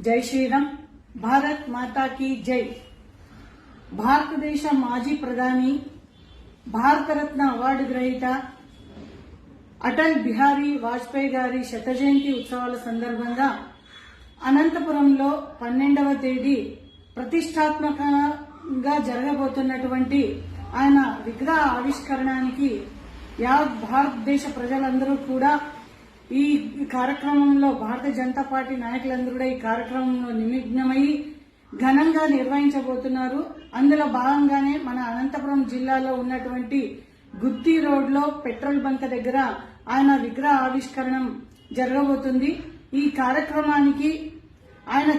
జై శ్రీరామ్. భారత్ మాతా కీ జై. భారతదేశ మాజీ ప్రధాని, భారతరత్న అవార్డు గ్రహీత అటల్ బిహారీ వాజ్పేయి గారి శత జయంతి ఉత్సవాల సందర్భంగా అనంతపురంలో 12వ తేదీ ప్రతిష్టాత్మకంగా జరగబోతున్నటువంటి ఆయన విగ్రహ ఆవిష్కరణానికి యావత్ భారతదేశ ప్రజలందరూ కూడా ఈ కార్యక్రమంలో భారతీయ జనతా పార్టీ నాయకులందరూ కూడా ఈ కార్యక్రమంలో నిమగ్నమై ఘనంగా నిర్వహించబోతున్నారు. అందులో భాగంగానే మన అనంతపురం జిల్లాలో ఉన్నటువంటి గుత్తి రోడ్ లో పెట్రోల్ బంక్ దగ్గర ఆయన విగ్రహ ఆవిష్కరణం జరగబోతుంది. ఈ కార్యక్రమానికి ఆయన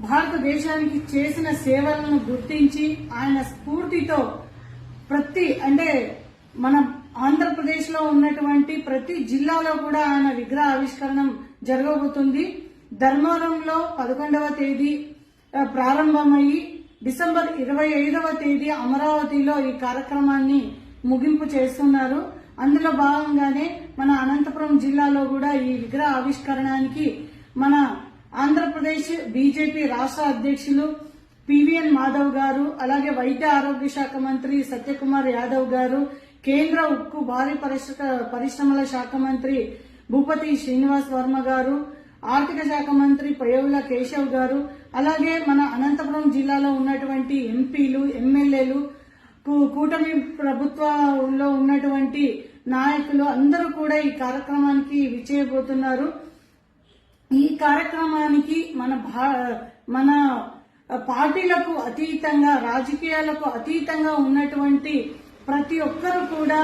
భారతదేశానికి చేసిన సేవలను గుర్తించి ఆయన స్ఫూర్తితో మన ఆంధ్రప్రదేశ్ లో ఉన్నటువంటి ప్రతి జిల్లాలో కూడా ఆయన విగ్రహ ఆవిష్కరణం జరగబోతుంది. ధర్మవరంలో 11వ తేదీ ప్రారంభమయ్యి డిసెంబర్ 25వ తేదీ అమరావతిలో ఈ కార్యక్రమాన్ని ముగింపు చేస్తున్నారు. అందులో భాగంగానే మన అనంతపురం జిల్లాలో కూడా ఈ విగ్రహ ఆవిష్కరణానికి మన ఆంధ్రప్రదేశ్ బీజేపీ రాష్ట్ర అధ్యక్షులు పివిఎన్ మాధవ్ గారు, అలాగే వైద్య ఆరోగ్య శాఖ మంత్రి సత్యకుమార్ యాదవ్ గారు, కేంద్ర ఉక్కు భారీ పరిశ్రమల శాఖ మంత్రి భూపతి శ్రీనివాస్ వర్మ గారు, ఆర్థిక శాఖ మంత్రి పయ్యవుల కేశవ్ గారు, అలాగే మన అనంతపురం జిల్లాలో ఉన్నటువంటి ఎంపీలు, ఎమ్మెల్యేలు, కూటమి ప్రభుత్వంలో ఉన్నటువంటి నాయకులు అందరూ కూడా ఈ కార్యక్రమానికి విచ్చేయబోతున్నారు. ఈ కార్యక్రమానికి మన పార్టీలకు అతీతంగా, రాజకీయాలకు అతీతంగా ఉన్నటువంటి ప్రతి ఒక్కరూ కూడా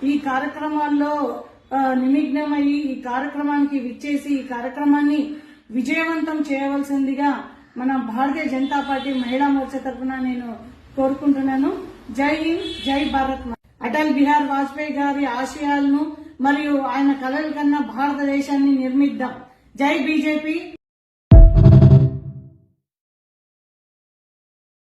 ఈ కార్యక్రమాల్లో నిమగ్నమయ్యి ఈ కార్యక్రమానికి విచ్చేసి ఈ కార్యక్రమాన్ని విజయవంతం చేయవలసిందిగా మన భారతీయ జనతా పార్టీ మహిళా మోర్చా తరఫున నేను కోరుకుంటున్నాను. జై హింద్, జై భారత్. అటల్ బిహారీ వాజ్పేయి గారి ఆశయాలను మరియు ఆయన కలల కన్నా భారతదేశాన్ని నిర్మిద్దాం. జై బీజేపీ.